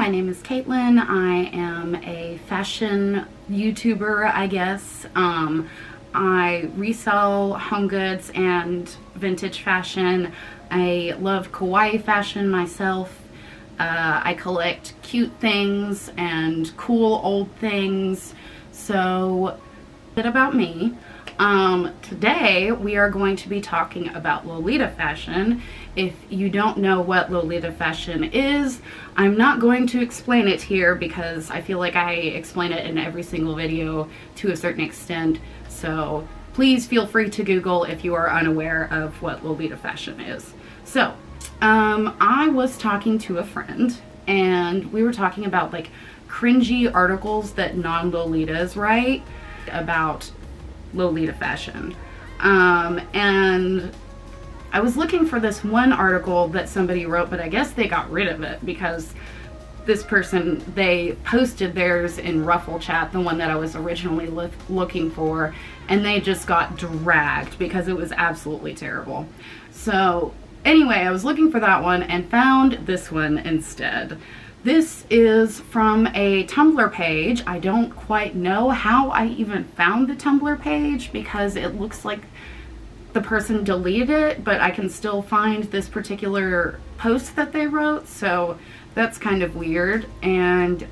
my name is Caitlin. I am a fashion YouTuber, I guess. I resell home goods and vintage fashion. I love kawaii fashion myself. I collect cute things and cool old things. So, a bit about me. Today we are going to be talking about Lolita fashion. If you don't know what Lolita fashion is, I'm not going to explain it here because I feel like I explain it in every single video to a certain extent. So please feel free to Google if you are unaware of what Lolita fashion is. So, I was talking to a friend and we were talking about like cringy articles that non-Lolitas write about Lolita fashion. And I was looking for this one article that somebody wrote, but I guess they got rid of it because this person, they posted theirs in Ruffle Chat, the one that I was originally looking for, and they just got dragged because it was absolutely terrible. So anyway, I was looking for that one and found this one instead. This is from a Tumblr page. I don't quite know how I even found the Tumblr page because it looks like the person deleted it, but I can still find this particular post that they wrote, so that's kind of weird. And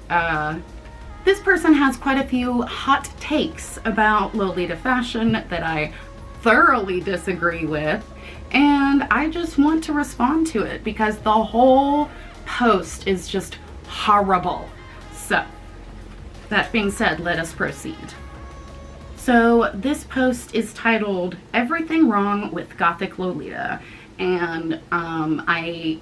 this person has quite a few hot takes about Lolita fashion that I thoroughly disagree with, and I just want to respond to it because the whole post is just horrible. So, that being said, let us proceed. So, this post is titled, "Everything Wrong with Gothic Lolita," and I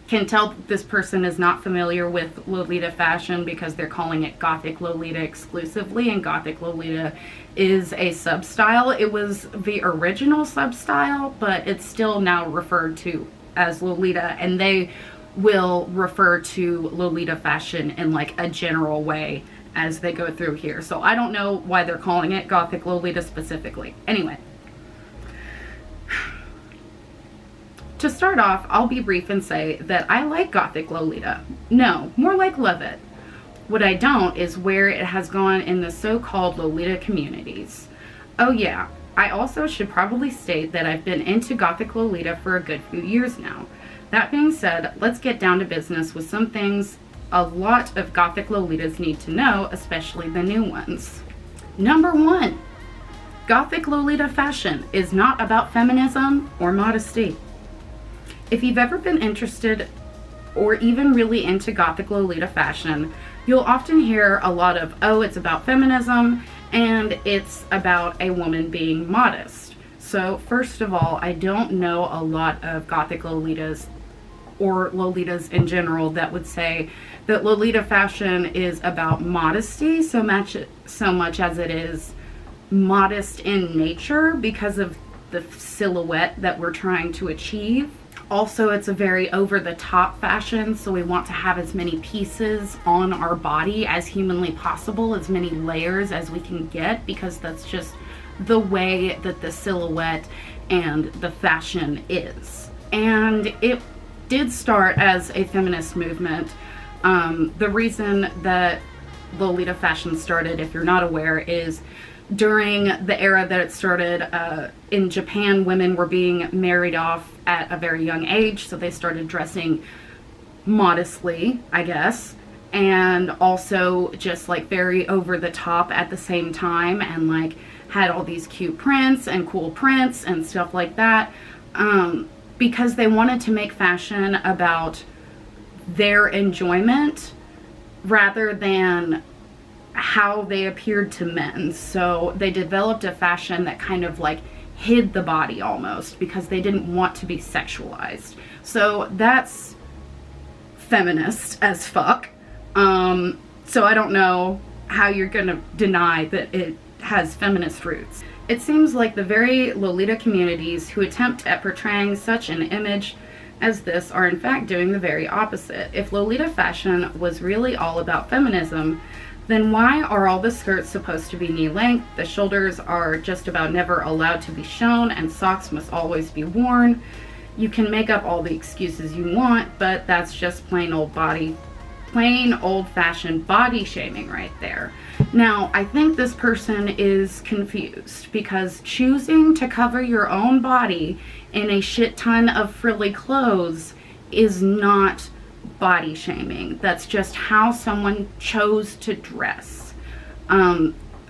can tell that this person is not familiar with Lolita fashion because they're calling it Gothic Lolita exclusively, and Gothic Lolita is a sub-style. It was the original sub-style, but it's still now referred to as Lolita, and they will refer to Lolita fashion in like a general way as they go through here. So I don't know why they're calling it Gothic Lolita specifically. Anyway, to start off, I'll be brief and say that I like Gothic Lolita. No, more like love it. What I don't is where it has gone in the so-called Lolita communities. Oh yeah, I also should probably state that I've been into Gothic Lolita for a good few years now. That being said, let's get down to business with some things a lot of Gothic Lolitas need to know, especially the new ones. Number one, Gothic Lolita fashion is not about feminism or modesty. If you've ever been interested or even really into Gothic Lolita fashion, you'll often hear a lot of, oh, it's about feminism and it's about a woman being modest. So first of all, I don't know a lot of Gothic Lolitas or Lolitas in general that would say that Lolita fashion is about modesty so much as it is modest in nature because of the silhouette that we're trying to achieve. Also, it's a very over-the-top fashion, so we want to have as many pieces on our body as humanly possible, as many layers as we can get, because that's just the way that the silhouette and the fashion is. And it did start as a feminist movement. The reason that Lolita fashion started, if you're not aware, is during the era that it started in Japan, women were being married off at a very young age, so they started dressing modestly, I guess, and also just like very over the top at the same time, and like had all these cute prints and cool prints and stuff like that, because they wanted to make fashion about their enjoyment rather than how they appeared to men. So they developed a fashion that kind of like hid the body almost because they didn't want to be sexualized. So that's feminist as fuck. So I don't know how you're gonna deny that it has feminist roots. It seems like the very Lolita communities who attempt at portraying such an image as this are in fact doing the very opposite. If Lolita fashion was really all about feminism, then why are all the skirts supposed to be knee length, the shoulders are just about never allowed to be shown, and socks must always be worn? You can make up all the excuses you want, but that's just plain old body plain old-fashioned body shaming right there. Now, I think this person is confused, because choosing to cover your own body in a shit ton of frilly clothes is not body shaming. That's just how someone chose to dress.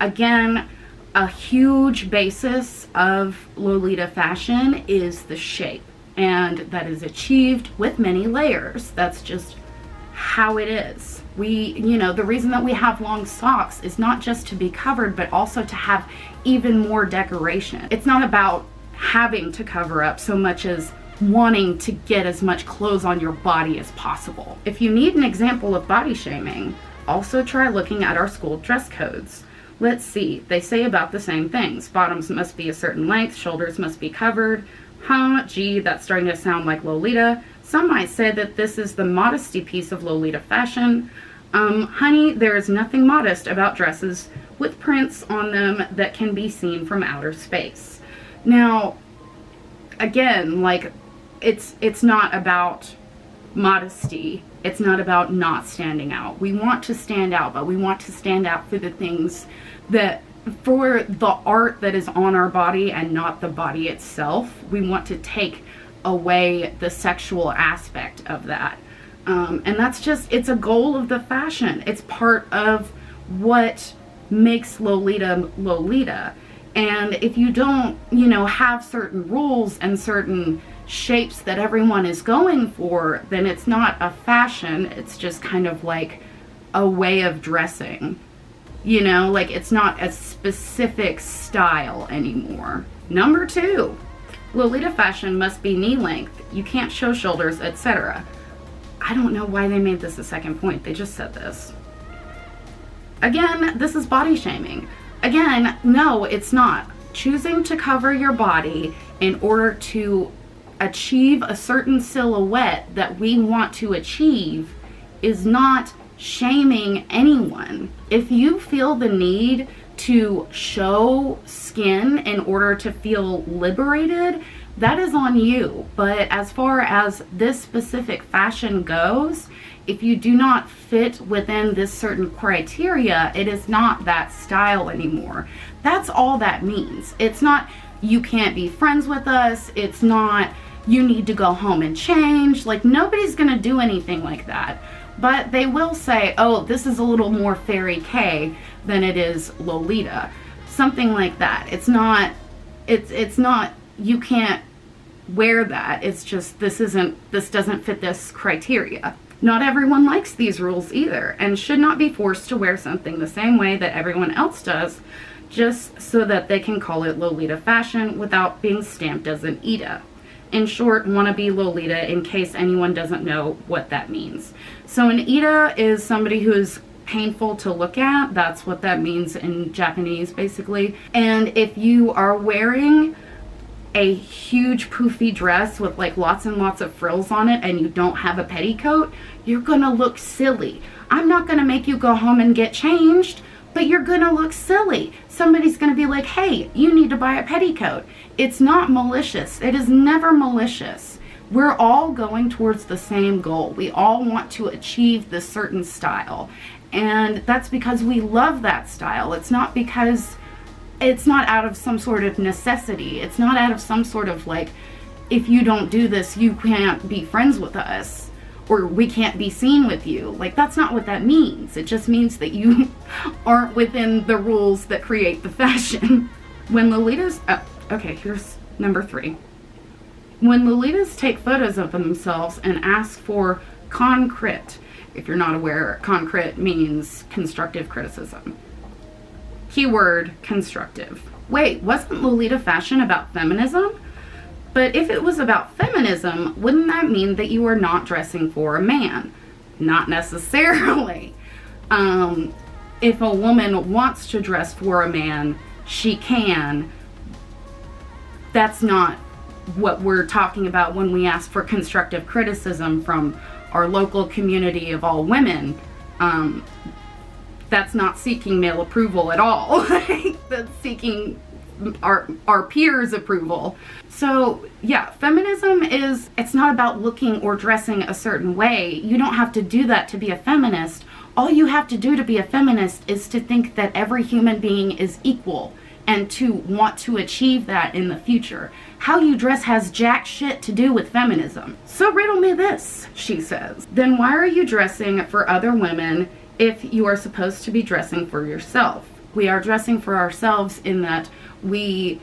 Again, a huge basis of Lolita fashion is the shape, and that is achieved with many layers. That's just how it is. The reason that we have long socks is not just to be covered, but also to have even more decoration. It's not about having to cover up so much as wanting to get as much clothes on your body as possible. If you need an example of body shaming, also try looking at our school dress codes. Let's see, they say about the same things. Bottoms must be a certain length, shoulders must be covered. Gee, that's starting to sound like Lolita. Some might say that this is the modesty piece of Lolita fashion. Honey, there is nothing modest about dresses with prints on them that can be seen from outer space. Now, again, like, it's not about modesty. It's not about not standing out. We want to stand out, but we want to stand out for the things that, for the art that is on our body and not the body itself. We want to take away the sexual aspect of that. And that's just, it's a goal of the fashion. It's part of what makes Lolita Lolita. And if you don't, have certain rules and certain shapes that everyone is going for, then it's not a fashion. It's just kind of like a way of dressing. Like, it's not a specific style anymore. Number 2, Lolita fashion must be knee length. You can't show shoulders, etc. I don't know why they made this a second point. They just said this. Again, this is body shaming. Again, no, it's not. Choosing to cover your body in order to achieve a certain silhouette that we want to achieve is not shaming anyone. If you feel the need to show skin in order to feel liberated, that is on you. But as far as this specific fashion goes, if you do not fit within this certain criteria, it is not that style anymore. That's all that means. It's not you can't be friends with us. It's not you need to go home and change. Like, nobody's gonna do anything like that. But they will say, oh, this is a little more Fairy K than it is Lolita. Something like that. It's not, you can't wear that. It's just, this doesn't fit this criteria. Not everyone likes these rules either, and should not be forced to wear something the same way that everyone else does, just so that they can call it Lolita fashion without being stamped as an Ida. In short, wannabe Lolita, in case anyone doesn't know what that means. So an Ida is somebody who is painful to look at. That's what that means in Japanese, basically. And if you are wearing a huge poofy dress with like lots and lots of frills on it and you don't have a petticoat, you're gonna look silly. I'm not gonna make you go home and get changed, but you're gonna look silly. Somebody's gonna be like, hey, you need to buy a petticoat. It's not malicious. It is never malicious. We're all going towards the same goal. We all want to achieve this certain style. And that's because we love that style. It's not because it's not out of some sort of necessity. It's not out of some sort of like, if you don't do this, you can't be friends with us, or we can't be seen with you. Like, that's not what that means. It just means that you aren't within the rules that create the fashion. When Lolitas, okay, here's number 3. When Lolitas take photos of themselves and ask for concrit, if you're not aware, concrit means constructive criticism. Keyword constructive. Wait, wasn't Lolita fashion about feminism? But if it was about feminism, wouldn't that mean that you are not dressing for a man? Not necessarily. If a woman wants to dress for a man, she can. That's not what we're talking about when we ask for constructive criticism from our local community of all women. That's not seeking male approval at all. That's seeking our peers' approval. So yeah, feminism is, it's not about looking or dressing a certain way. You don't have to do that to be a feminist. All you have to do to be a feminist is to think that every human being is equal and to want to achieve that in the future. How you dress has jack shit to do with feminism. So riddle me this, she says. Then why are you dressing for other women if you are supposed to be dressing for yourself? We are dressing for ourselves in that we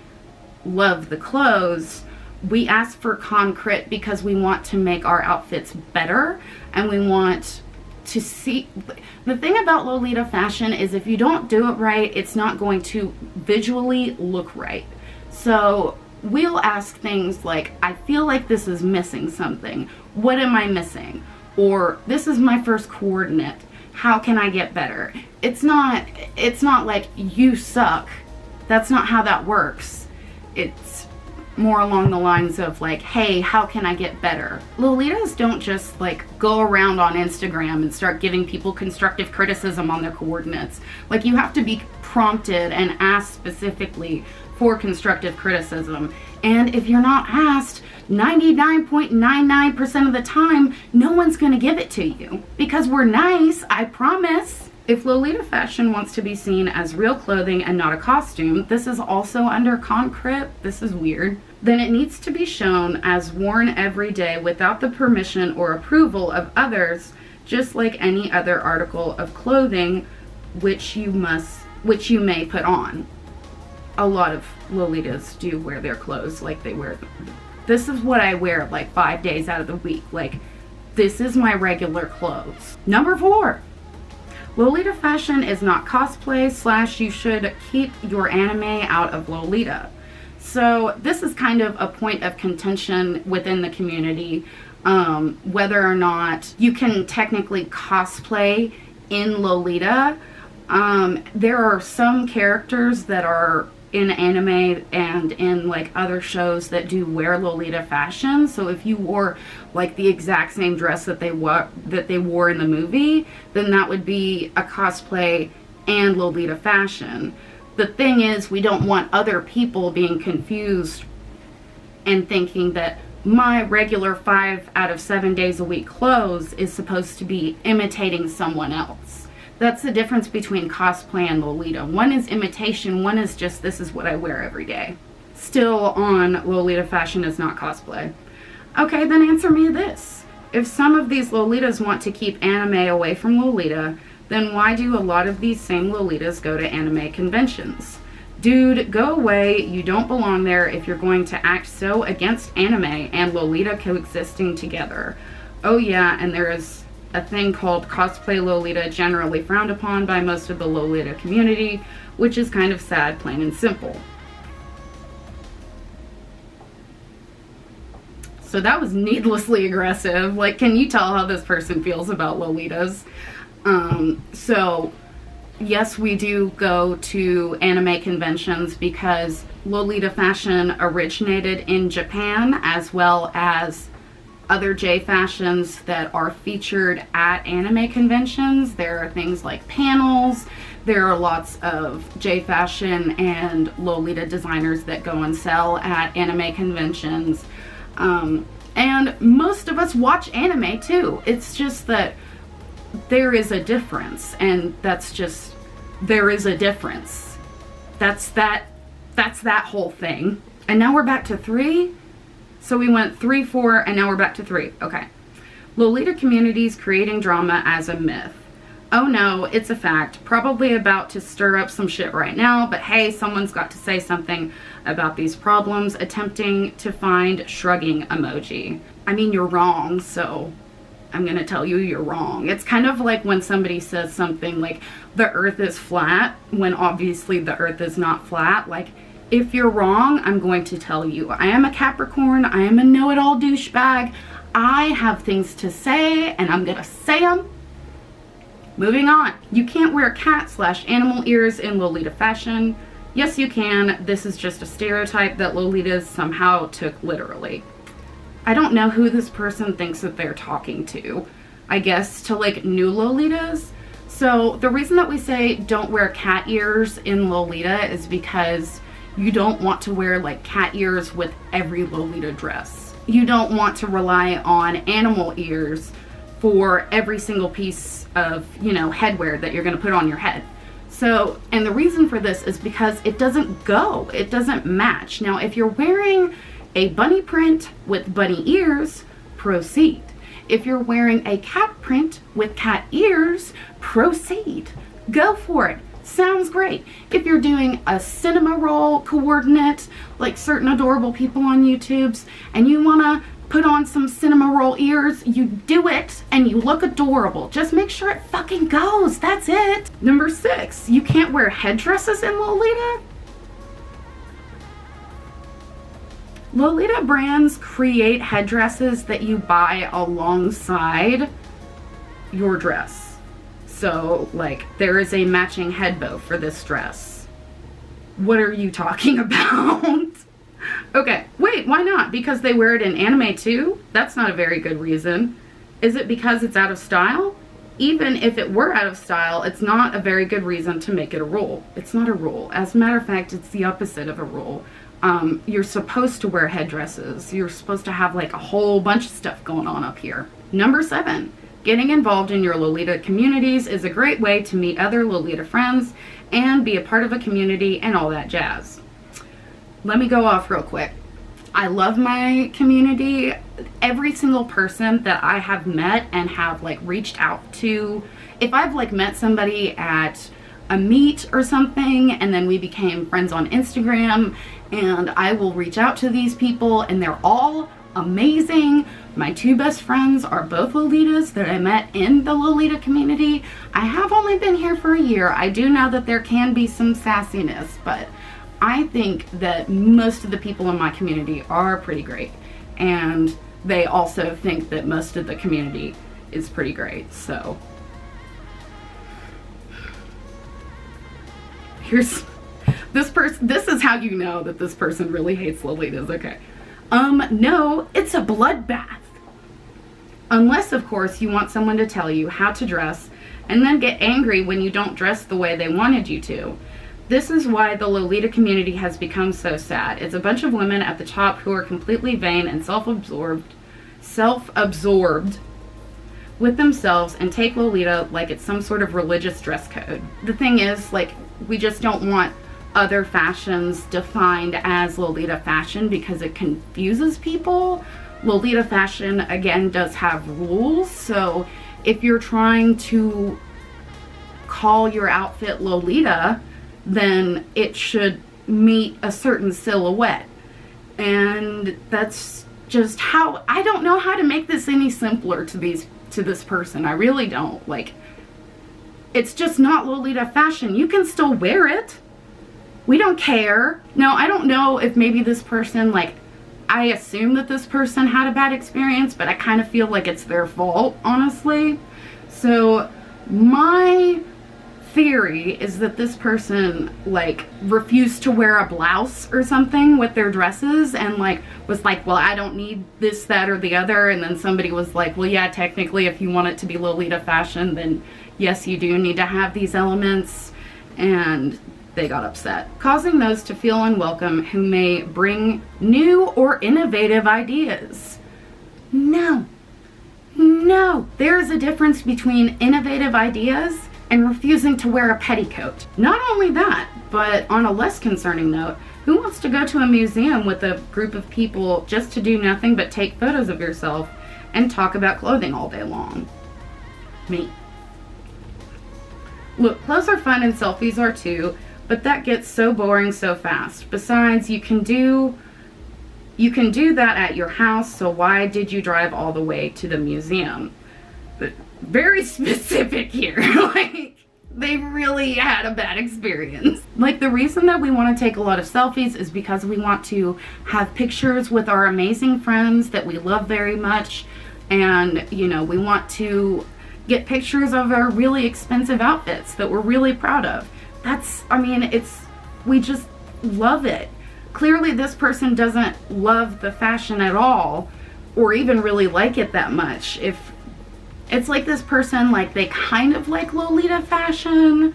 love the clothes. We ask for concrete because we want to make our outfits better, and we want to see. The thing about Lolita fashion is if you don't do it right, it's not going to visually look right. So we'll ask things like, I feel like this is missing something. What am I missing? Or this is my first coordinate. How can I get better? It's not like you suck. That's not how that works. It's more along the lines of like, hey, how can I get better? Lolitas don't just like go around on Instagram and start giving people constructive criticism on their coordinates. Like, you have to be prompted and asked specifically for constructive criticism. And if you're not asked, 99.99% of the time, no one's gonna give it to you. Because we're nice, I promise. If Lolita fashion wants to be seen as real clothing and not a costume, this is also under concrete, this is weird, then it needs to be shown as worn every day without the permission or approval of others, just like any other article of clothing which you may put on. A lot of Lolitas do wear their clothes like they wear them. This is what I wear like 5 days out of the week. Like, this is my regular clothes. Number 4. Lolita fashion is not cosplay / you should keep your anime out of Lolita. So this is kind of a point of contention within the community, whether or not you can technically cosplay in Lolita. There are some characters that are in anime and in like other shows that do wear Lolita fashion. So if you wore like the exact same dress that they wore in the movie, then that would be a cosplay and Lolita fashion. The thing is, we don't want other people being confused and thinking that my regular 5 out of 7 days a week clothes is supposed to be imitating someone else. That's the difference between cosplay and Lolita. One is imitation, one is just, this is what I wear every day. Still on, Lolita fashion is not cosplay. Okay, then answer me this. If some of these Lolitas want to keep anime away from Lolita, then why do a lot of these same Lolitas go to anime conventions? Dude, go away, you don't belong there if you're going to act so against anime and Lolita coexisting together. Oh yeah, and there is a thing called cosplay Lolita, generally frowned upon by most of the Lolita community, which is kind of sad, plain and simple. So that was needlessly aggressive. Like, can you tell how this person feels about Lolitas? So yes, we do go to anime conventions because Lolita fashion originated in Japan, as well as other J fashions that are featured at anime conventions. There are things like panels. There are lots of J fashion and Lolita designers that go and sell at anime conventions. And most of us watch anime too. It's just that there is a difference, and that's just, there is a difference. That's that whole thing. And now we're back to 3. So we went 3, 4, and now we're back to 3. Okay. Lolita communities creating drama as a myth. Oh no, it's a fact. Probably about to stir up some shit right now, but hey, someone's got to say something about these problems. Attempting to find shrugging emoji. I mean, you're wrong, so I'm gonna tell you you're wrong. It's kind of like when somebody says something like the earth is flat, when obviously the earth is not flat. Like, if you're wrong, I'm going to tell you. I am a Capricorn. I am a know-it-all douchebag. I have things to say, and I'm gonna say them. Moving on. You can't wear cat / animal ears in Lolita fashion. Yes, you can. This is just a stereotype that Lolitas somehow took literally. I don't know who this person thinks that they're talking to. I guess to like new Lolitas. So the reason that we say don't wear cat ears in Lolita is because You don't want to wear like cat ears with every Lolita dress. You don't want to rely on animal ears for every single piece of, you know, headwear that you're going to put on your head. So, and the reason for this is because it doesn't go, it doesn't match. Now, if you're wearing a bunny print with bunny ears, proceed. If you're wearing a cat print with cat ears, proceed. Go for it. Sounds great. If you're doing a cinema roll coordinate, like certain adorable people on YouTube's, and you want to put on some cinema roll ears, you do it and you look adorable. Just make sure it fucking goes. That's it. Number 6, you can't wear headdresses in Lolita. Lolita brands create headdresses that you buy alongside your dress. So, like, there is a matching head bow for this dress. What are you talking about? Okay, wait, why not? Because they wear it in anime too? That's not a very good reason. Is it because it's out of style? Even if it were out of style, it's not a very good reason to make it a rule. It's not a rule. As a matter of fact, it's the opposite of a rule. You're supposed to wear headdresses. You're supposed to have like a whole bunch of stuff going on up here. Number 7. Getting involved in your Lolita communities is a great way to meet other Lolita friends and be a part of a community and all that jazz. Let me go off real quick. I love my community. Every single person that I have met and have like reached out to, if I've like met somebody at a meet or something and then we became friends on Instagram, and I will reach out to these people and they're all amazing. My 2 best friends are both Lolitas that I met in the Lolita community. I have only been here for a year. I do know that there can be some sassiness, but I think that most of the people in my community are pretty great. And they also think that most of the community is pretty great. So here's this person. This is how you know that this person really hates Lolitas. Okay. No, it's a bloodbath. Unless, of course, you want someone to tell you how to dress and then get angry when you don't dress the way they wanted you to. This is why the Lolita community has become so sad. It's a bunch of women at the top who are completely vain and self-absorbed with themselves and take Lolita like it's some sort of religious dress code. The thing is, like, we just don't want other fashions defined as Lolita fashion because it confuses people. Lolita fashion, again, does have rules. So if you're trying to call your outfit Lolita, then it should meet a certain silhouette. And that's just how, I don't know how to make this any simpler to this person. I really don't. Like, it's just not Lolita fashion. You can still wear it. We don't care. Now, I don't know if maybe this person, like, I assume that this person had a bad experience, but I kind of feel like it's their fault, honestly. So my theory is that this person, like, refused to wear a blouse or something with their dresses and, like, was like, well, I don't need this, that, or the other. And then somebody was like, well, yeah, technically, if you want it to be Lolita fashion, then yes, you do need to have these elements. And they got upset, causing those to feel unwelcome who may bring new or innovative ideas. No, there is a difference between innovative ideas and refusing to wear a petticoat. Not only that, but on a less concerning note, who wants to go to a museum with a group of people just to do nothing but take photos of yourself and talk about clothing all day long? Me. Look, clothes are fun and selfies are too, but that gets so boring so fast. Besides, you can do that at your house, so why did you drive all the way to the museum? But very specific here. Like, they really had a bad experience. Like, the reason that we want to take a lot of selfies is because we want to have pictures with our amazing friends that we love very much. And, you know, we want to get pictures of our really expensive outfits that we're really proud of. We just love it. Clearly this person doesn't love the fashion at all or even really like it that much. If it's like this person, like, they kind of like Lolita fashion,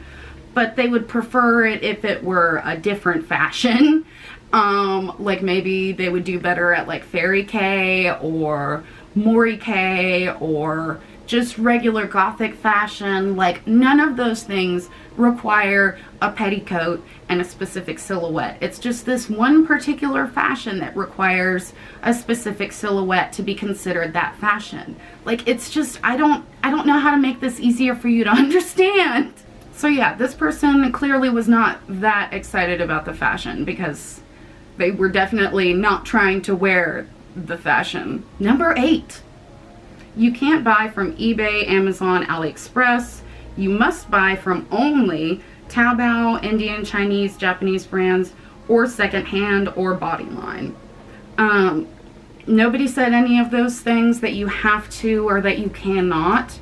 but they would prefer it if it were a different fashion. Like maybe they would do better at like fairy K or Mori K or just regular gothic fashion. Like none of those things require a petticoat and a specific silhouette. It's just this one particular fashion that requires a specific silhouette to be considered that fashion. Like it's just, I don't know how to make this easier for you to understand. So yeah, this person clearly was not that excited about the fashion because they were definitely not trying to wear the fashion. Number 8, you can't buy from eBay, Amazon, AliExpress. You must buy from only Taobao, Indian, Chinese, Japanese brands, or secondhand or bodyline. Nobody said any of those things that you have to or that you cannot.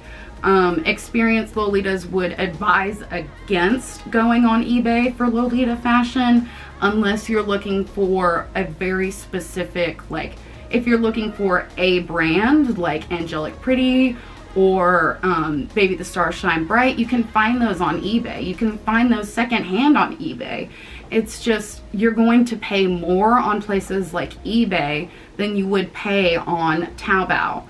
Experienced Lolitas would advise against going on eBay for Lolita fashion unless you're looking for a very specific, like if you're looking for a brand like Angelic Pretty or Baby the Stars Shine Bright. You can find those on eBay. You can find those secondhand on eBay. It's just you're going to pay more on places like eBay than you would pay on Taobao.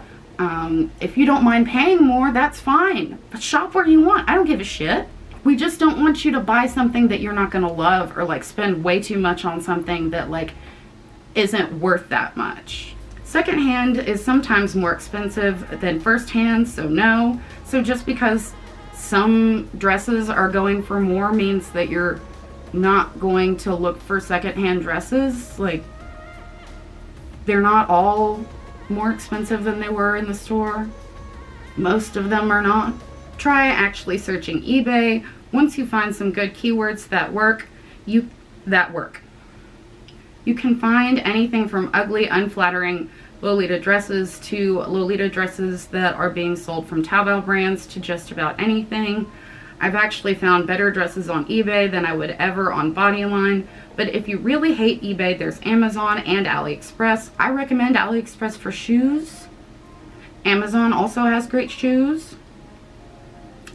If you don't mind paying more, that's fine. But shop where you want. I don't give a shit. We just don't want you to buy something that you're not going to love or like spend way too much on something that like isn't worth that much. Secondhand is sometimes more expensive than firsthand, so no. So just because some dresses are going for more means that you're not going to look for secondhand dresses. Like, they're not all more expensive than they were in the store. Most of them are not. Try actually searching eBay. Once you find some good keywords that work, you can find anything from ugly, unflattering Lolita dresses to Lolita dresses that are being sold from Taobao brands to just about anything. I've actually found better dresses on eBay than I would ever on Bodyline. But if you really hate eBay, there's Amazon and AliExpress. I recommend AliExpress for shoes. Amazon also has great shoes.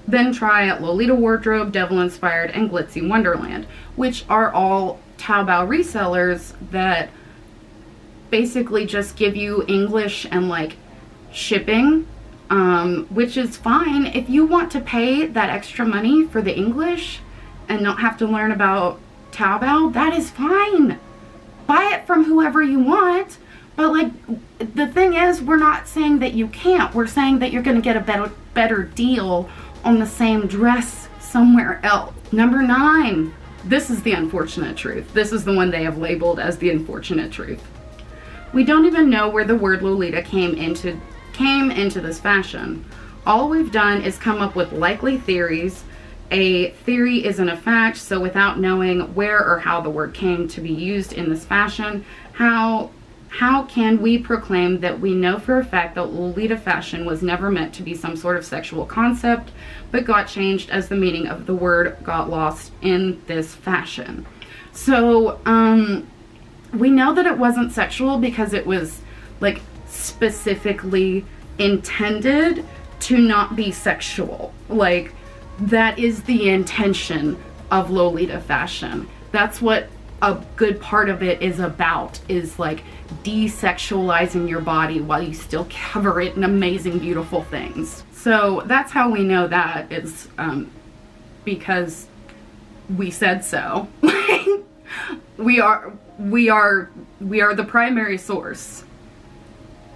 Then try Lolita Wardrobe, Devil Inspired, and Glitzy Wonderland, which are all Taobao resellers that basically just give you English and like shipping, which is fine. If you want to pay that extra money for the English and not have to learn about Taobao, that is fine. Buy it from whoever you want. But like, the thing is, we're not saying that you can't. We're saying that you're going to get a better deal on the same dress somewhere else. Number 9. This is the unfortunate truth. This is the one they have labeled as the unfortunate truth. We don't even know where the word Lolita came into this fashion. All we've done is come up with likely theories. A theory isn't a fact, so without knowing where or how the word came to be used in this fashion, how can we proclaim that we know for a fact that Lolita fashion was never meant to be some sort of sexual concept, but got changed as the meaning of the word got lost in this fashion? So, we know that it wasn't sexual because it was like specifically intended to not be sexual. Like, that is the intention of Lolita fashion. That's what a good part of it is about, is like desexualizing your body while you still cover it in amazing, beautiful things. So that's how we know that is because we said so. we are the primary source,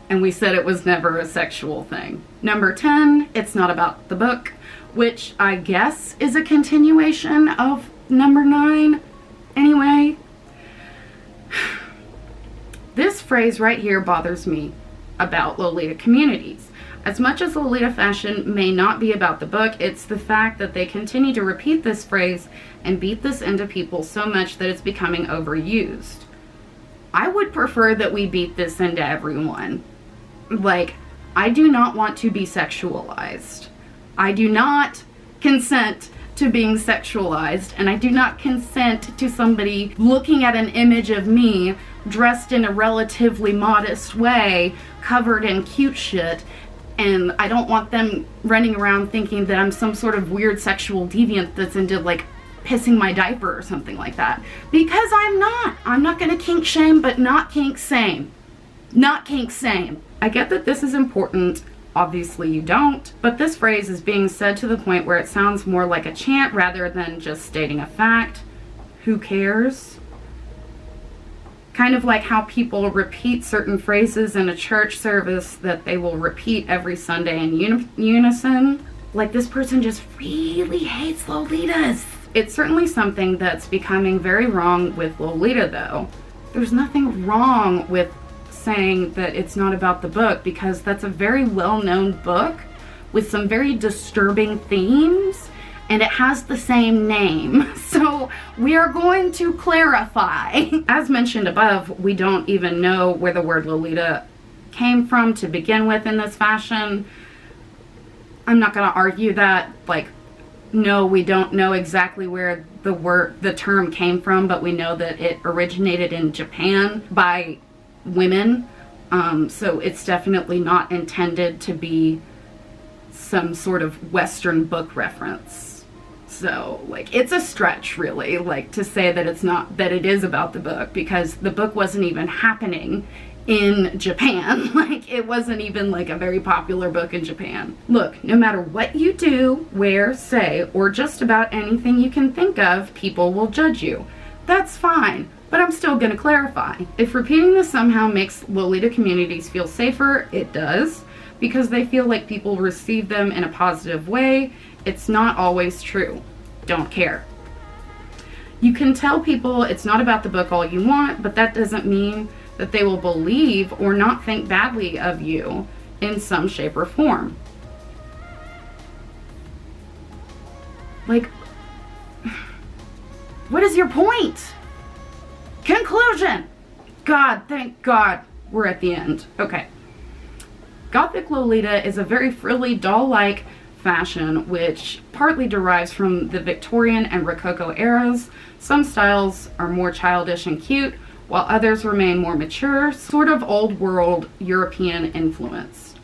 and we said it was never a sexual thing. Number 10, it's not about the book, which I guess is a continuation of number 9. Anyway, this phrase right here bothers me about Lolita communities. As much as Lolita fashion may not be about the book, it's the fact that they continue to repeat this phrase and beat this into people so much that it's becoming overused. I would prefer that we beat this into everyone. Like, I do not want to be sexualized. I do not consent to being sexualized, and I do not consent to somebody looking at an image of me dressed in a relatively modest way, covered in cute shit, and I don't want them running around thinking that I'm some sort of weird sexual deviant that's into like pissing my diaper or something like that. Because I'm not. I'm not gonna kink shame, but not kink same. Not kink same. I get that this is important. Obviously you don't, but this phrase is being said to the point where it sounds more like a chant rather than just stating a fact. Who cares? Kind of like how people repeat certain phrases in a church service that they will repeat every Sunday in unison. Like, this person just really hates Lolitas. It's certainly something that's becoming very wrong with Lolita, though. There's nothing wrong with saying that it's not about the book, because that's a very well-known book with some very disturbing themes, and it has the same name. So we are going to clarify. As mentioned above, we don't even know where the word Lolita came from to begin with in this fashion. I'm not going to argue that, like, no, we don't know exactly where the term came from, but we know that it originated in Japan by women. So it's definitely not intended to be some sort of Western book reference. So, like, it's a stretch, really, like, to say that it's not, that it is about the book, because the book wasn't even happening in Japan. Like, it wasn't even, like, a very popular book in Japan. Look, no matter what you do, wear, say, or just about anything you can think of, people will judge you. That's fine, but I'm still gonna clarify. If repeating this somehow makes Lolita communities feel safer, it does, because they feel like people receive them in a positive way. It's not always true. Don't care. You can tell people it's not about the book all you want, but that doesn't mean that they will believe or not think badly of you in some shape or form. Like, what is your point? Conclusion! God, thank God we're at the end. Okay. Gothic Lolita is a very frilly, doll-like fashion, which partly derives from the Victorian and Rococo eras. Some styles are more childish and cute, while others remain more mature, sort of old world European influence.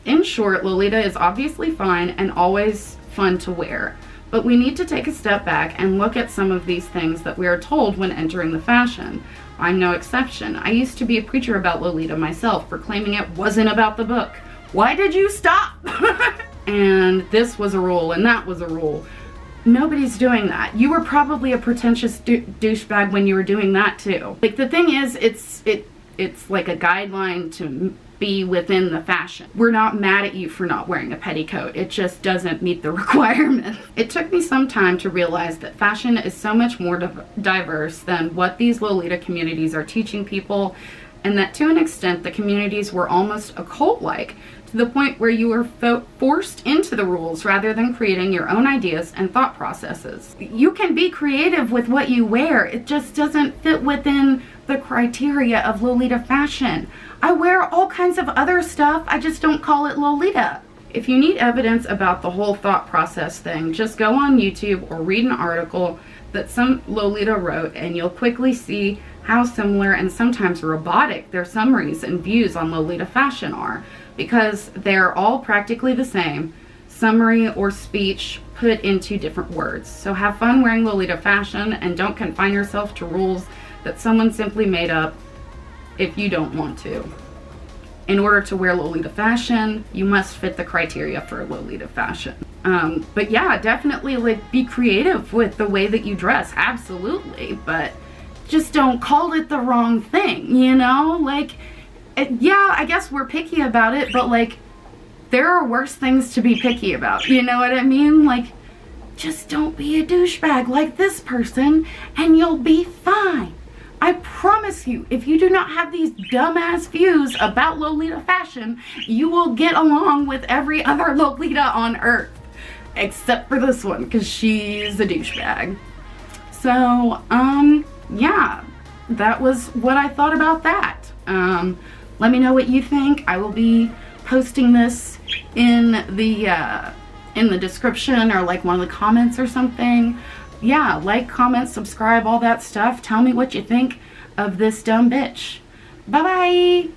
In short, Lolita is obviously fine and always fun to wear, but we need to take a step back and look at some of these things that we are told when entering the fashion. I'm no exception. I used to be a preacher about Lolita myself, proclaiming it wasn't about the book. Why did you stop? And this was a rule, and that was a rule. Nobody's doing that. You were probably a pretentious douchebag when you were doing that too. Like, the thing is, it's like a guideline to be within the fashion. We're not mad at you for not wearing a petticoat. It just doesn't meet the requirement. It took me some time to realize that fashion is so much more diverse than what these Lolita communities are teaching people, and that to an extent the communities were almost a cult-like, to the point where you were forced into the rules rather than creating your own ideas and thought processes. You can be creative with what you wear. It just doesn't fit within the criteria of Lolita fashion. I wear all kinds of other stuff, I just don't call it Lolita. If you need evidence about the whole thought process thing, just go on YouTube or read an article that some Lolita wrote, and you'll quickly see how similar and sometimes robotic their summaries and views on Lolita fashion are, because they're all practically the same, summary or speech put into different words. So have fun wearing Lolita fashion, and don't confine yourself to rules that someone simply made up if you don't want to. In order to wear Lolita fashion, you must fit the criteria for Lolita fashion. But yeah, definitely, like, be creative with the way that you dress, absolutely, but just don't call it the wrong thing, you know? Like, yeah, I guess we're picky about it, but, like, there are worse things to be picky about, you know what I mean? Like, just don't be a douchebag like this person, and you'll be fine. I promise you, if you do not have these dumbass views about Lolita fashion, you will get along with every other Lolita on earth. Except for this one, because she's a douchebag. So, yeah, that was what I thought about that. Let me know what you think. I will be posting this in the description, or like one of the comments or something. Yeah, like, comment, subscribe, all that stuff. Tell me what you think of this dumb bitch. Bye-bye!